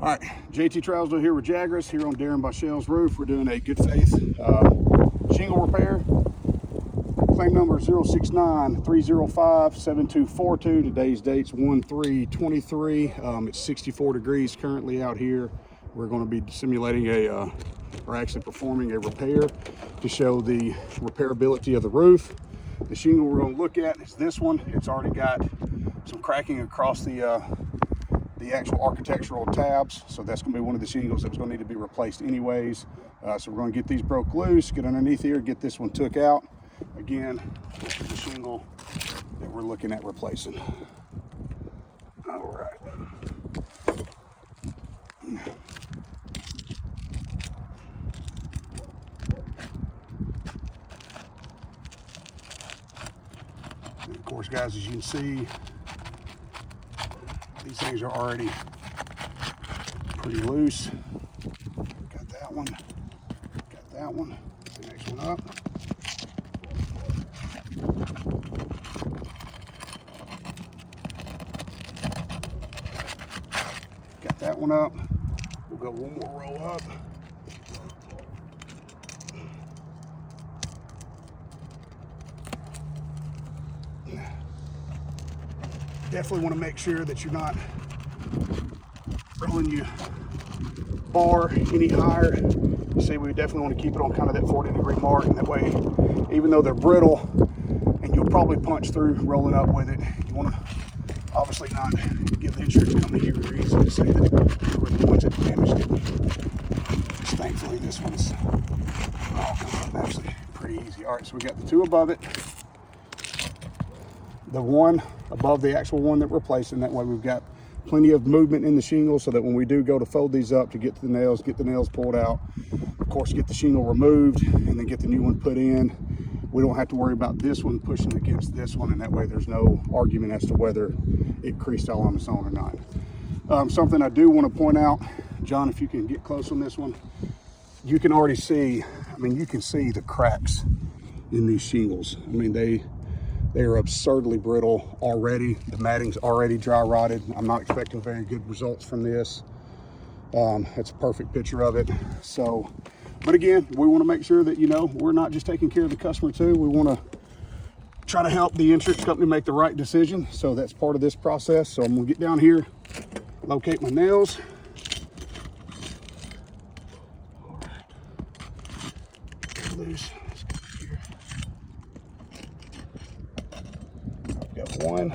All right, JT Trousdale here with Jagras here on Darren Boshell's roof. We're doing a good faith shingle repair. Claim number 069-305-7242. Today's date's 1/3/23. It's 64 degrees currently out here. We're going to be simulating or actually performing a repair to show the repairability of the roof. The shingle we're going to look at is this one. It's already got some cracking across the actual architectural tabs, so that's going to be one of the shingles that's going to need to be replaced anyways. So we're going to get these broke loose, get underneath here, get this one took out. Again, this is the shingle that we're looking at replacing. All right. And of course, guys, as you can see, these things are already pretty loose. Got that one. Got that one. The next one up. Got that one up. We'll go one more row up. Definitely want to make sure that you're not rolling your bar any higher. You see, we definitely want to keep it on kind of that 40-degree mark, and that way, even though they're brittle and you'll probably punch through rolling up with it, you want to obviously not give the insurance company your reason to say that you were the ones that damaged it. Just thankfully, this one's all coming up actually pretty easy. All right, so we got the two above it, the one above the actual one that we're replacing. That way we've got plenty of movement in the shingle so that when we do go to fold these up to get to the nails, get the nails pulled out, of course get the shingle removed and then get the new one put in, we don't have to worry about this one pushing against this one, and that way there's no argument as to whether it creased all on its own or not. Something I do want to point out, John, if you can get close on this one, you can already see, you can see the cracks in these shingles. They are absurdly brittle already. The matting's already dry rotted. I'm not expecting very good results from this. That's a perfect picture of it. So, but again, we want to make sure that, we're not just taking care of the customer too. We want to try to help the insurance company make the right decision. So that's part of this process. So I'm gonna get down here, locate my nails. All right. Loose. Got 1,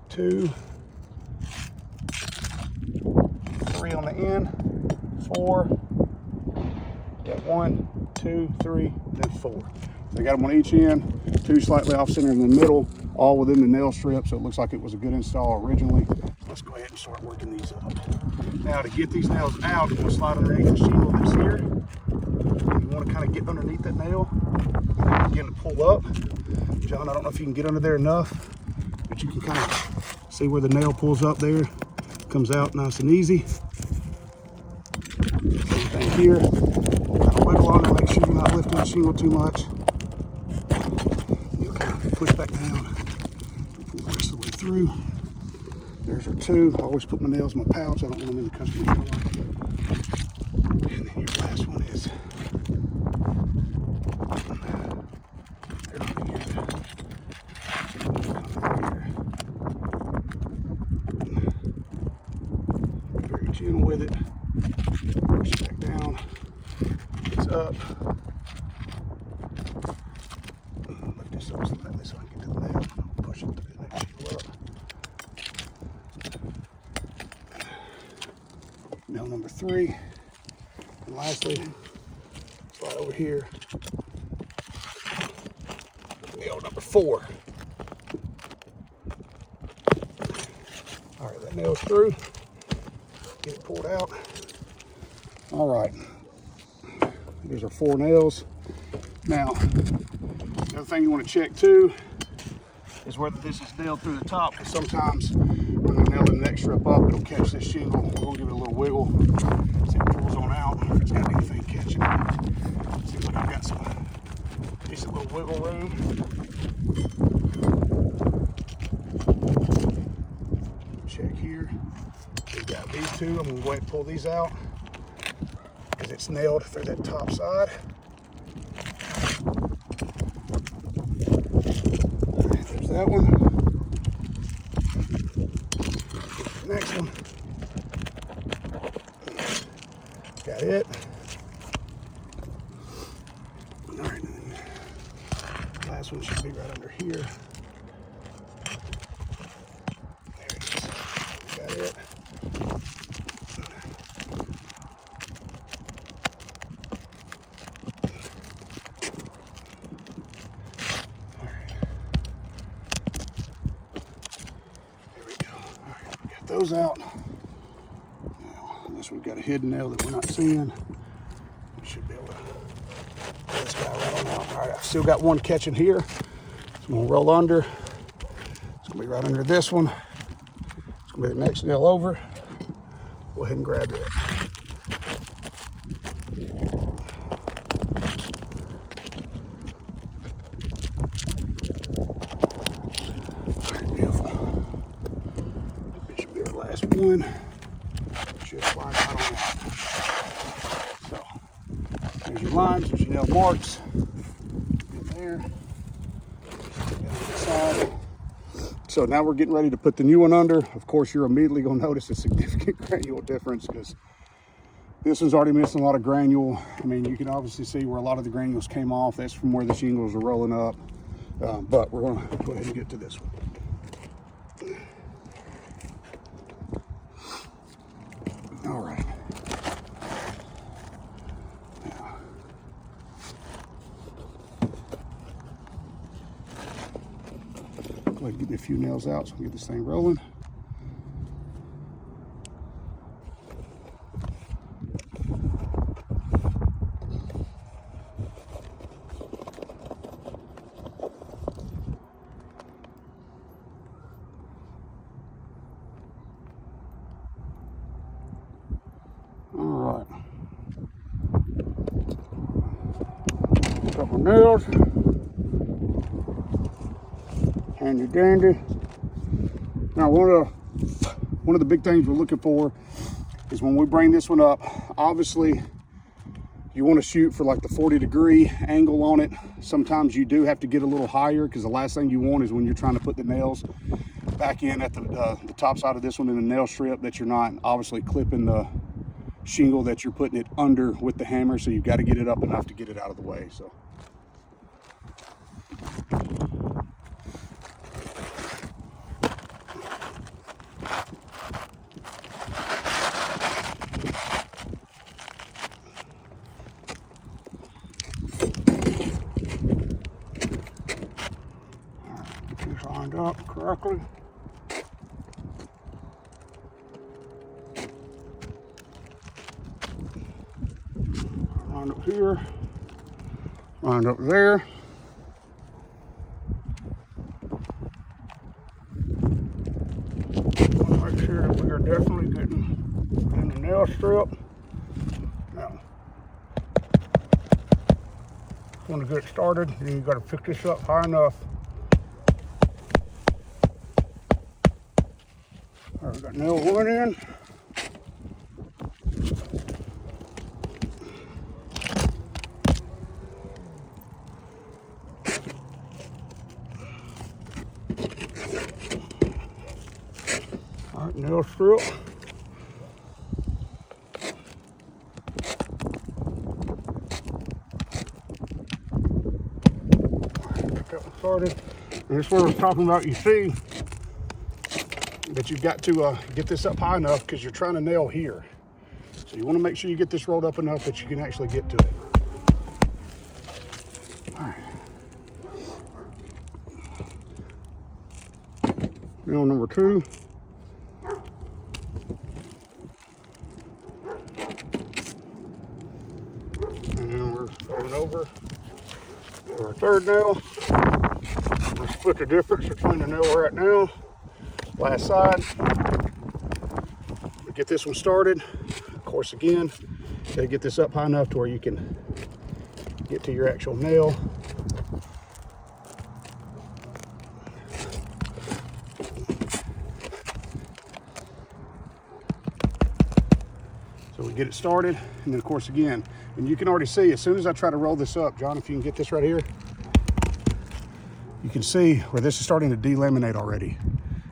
2, 3 on the end, 4. Got 1, 2, 3, then 4. So I got them on each end, 2 slightly off center in the middle, all within the nail strip. So it looks like it was a good install originally. Let's go ahead and start working these up. Now to get these nails out, we'll slide underneath the shingle that's here. You want to kind of get underneath that nail, begin to pull up. John, I don't know if you can get under there enough, but you can kind of see where the nail pulls up there, comes out nice and easy. Same thing here, kind of wiggle on it, make sure you're not lifting the shingle too much. You'll kind of push back down, pull the rest of the way through. There's our 2. I always put my nails in my pouch, I don't want them in the customer's car. And then your last one is very gentle with it. Push it back down. It's up. Lift this up slightly so I can get to the nail. Push it through the next shingle up. Nail number 3. And lastly, slide over here. Nail number 4. All right, that nail's through. Get it pulled out. All right, there's our 4 nails. Now, the other thing you want to check too is whether this is nailed through the top, because sometimes when we nail the next strip up, it'll catch this shingle. We're going to give it a little wiggle, see if it pulls on out, if it's got anything catching it. Seems like I've got some decent little wiggle room. Check here. We got these two. I'm gonna go ahead and pull these out because it's nailed through that top side. All right, there's that one. Here's the next one. Got it. All right, last one should be right under here. There it is. Got it. Those out. Now, unless we've got a hidden nail that we're not seeing, we should be able to pull this guy right on out. All right, I've still got one catching here. So I'm gonna roll under. It's gonna be right under this one. It's gonna be the next nail over. Go ahead and grab it. All right, beautiful. Last one should slide right on out. So there's your lines, there's your nail marks in there. So now we're getting ready to put the new one under. Of course, you're immediately going to notice a significant granule difference because this one's already missing a lot of granule. I mean, you can obviously see where a lot of the granules came off. That's from where the shingles are rolling up. But we're going to go ahead and get to this one. All right. Now, go ahead and get me a few nails out so we can get this thing rolling. Couple nails, handy dandy. Now one of the big things we're looking for is when we bring this one up, obviously you want to shoot for like the 40-degree angle on it. Sometimes you do have to get a little higher because the last thing you want is when you're trying to put the nails back in at the top side of this one in the nail strip that you're not obviously clipping the shingle that you're putting it under with the hammer. So you've got to get it up enough to get it out of the way. So get these lined up correctly. Line up here, line up there. Make sure that we are definitely getting in the nail strip. Now, want to get started, then you got to pick this up high enough. All right, we got nail one in. All right, nail strip. Get that one started. And this is what I was talking about. You see that you've got to get this up high enough because you're trying to nail here. So you want to make sure you get this rolled up enough that you can actually get to it. All right. Nail number 2. And then we're going over to our third nail. We'll split the difference between the nail we're at now. Last side. We get this one started. Of course, again, you gotta get this up high enough to where you can get to your actual nail. So we get it started, and then of course again, and you can already see as soon as I try to roll this up, John, if you can get this right here, you can see where this is starting to delaminate already.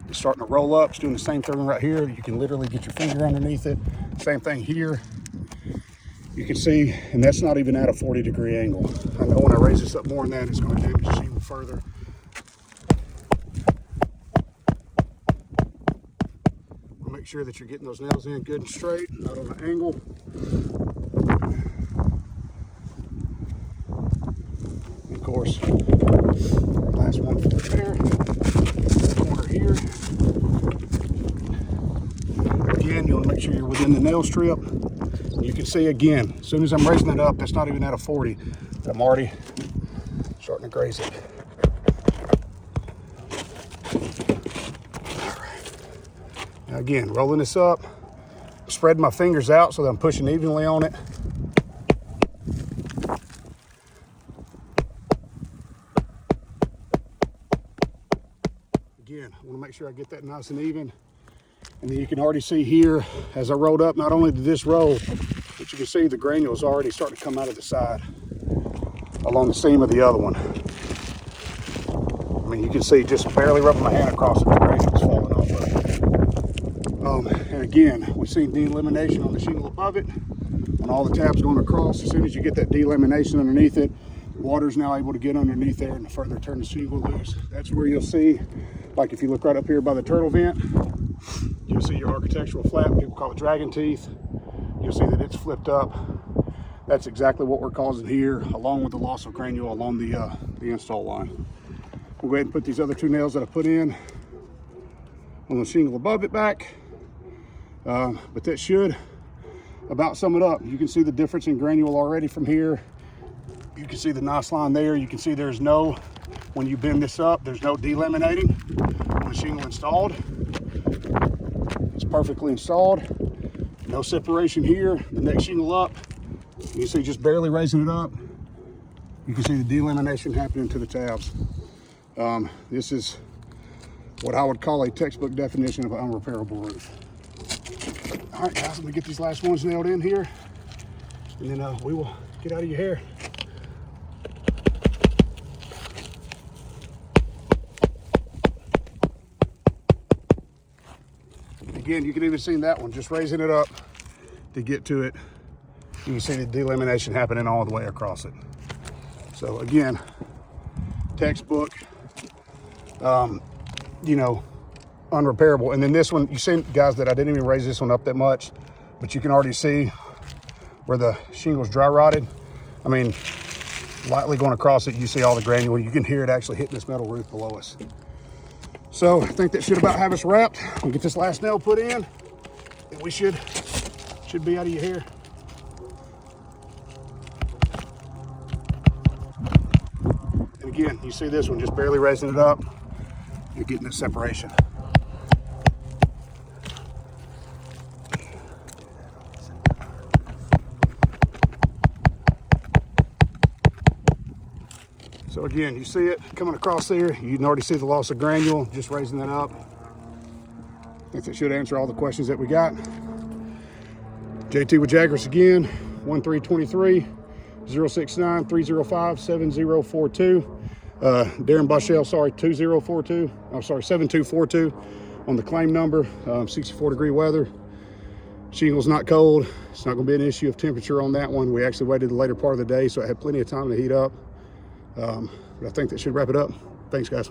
It's starting to roll up. It's doing the same thing right here. You can literally get your finger underneath it. Same thing here. You can see, and that's not even at a 40-degree angle. I know when I raise this up more than that, it's going to damage the shingle further. Make sure that you're getting those nails in good and straight, not on an angle. And of course, last one for there, corner here. Again, you want to make sure you're within the nail strip. And you can see again, as soon as I'm raising it up, that's not even at a 40, but I'm already starting to graze it. Now again, rolling this up, spread my fingers out so that I'm pushing evenly on it. Again, I want to make sure I get that nice and even. And then you can already see here, as I rolled up, not only did this roll, but you can see the granules already starting to come out of the side along the seam of the other one. I mean, you can see just barely rubbing my hand across it, the granules falling off of it. And again, we've seen delamination on the shingle above it, on all the tabs going across. As soon as you get that delamination underneath it, water's now able to get underneath there and further turn the shingle loose. That's where you'll see, like if you look right up here by the turtle vent, you'll see your architectural flap, people call it dragon teeth. You'll see that it's flipped up. That's exactly what we're causing here, along with the loss of granule along the install line. We'll go ahead and put these other two nails that I put in on the shingle above it back. But that should about sum it up. You can see the difference in granule already from here. You can see the nice line there. You can see there's no, when you bend this up, there's no delaminating on the shingle installed. It's perfectly installed. No separation here. The next shingle up, you can see just barely raising it up. You can see the delamination happening to the tabs. This is what I would call a textbook definition of an unrepairable roof. All right, guys, let me get these last ones nailed in here, and then we will get out of your hair. Again, you can even see that one, just raising it up to get to it. You can see the delamination happening all the way across it. So again, textbook, you know, unrepairable. And then this one, you see, guys, that I didn't even raise this one up that much, but you can already see where the shingle's dry rotted. I mean, lightly going across it, you see all the granule. You can hear it actually hitting this metal roof below us. So I think that should about have us wrapped. We'll get this last nail put in, and we should be out of your hair. And again, you see this one, just barely raising it up. You're getting this separation. So again, you see it coming across there. You can already see the loss of granule, just raising that up. I think that should answer all the questions that we got. JT with Jaggers again, 1323-069-305-7042. Darren Boshell, sorry, 2042. I'm sorry, 7242 on the claim number. 64-degree weather. Shingle's not cold. It's not going to be an issue of temperature on that one. We actually waited the later part of the day, so it had plenty of time to heat up. But I think that should wrap it up. Thanks, guys.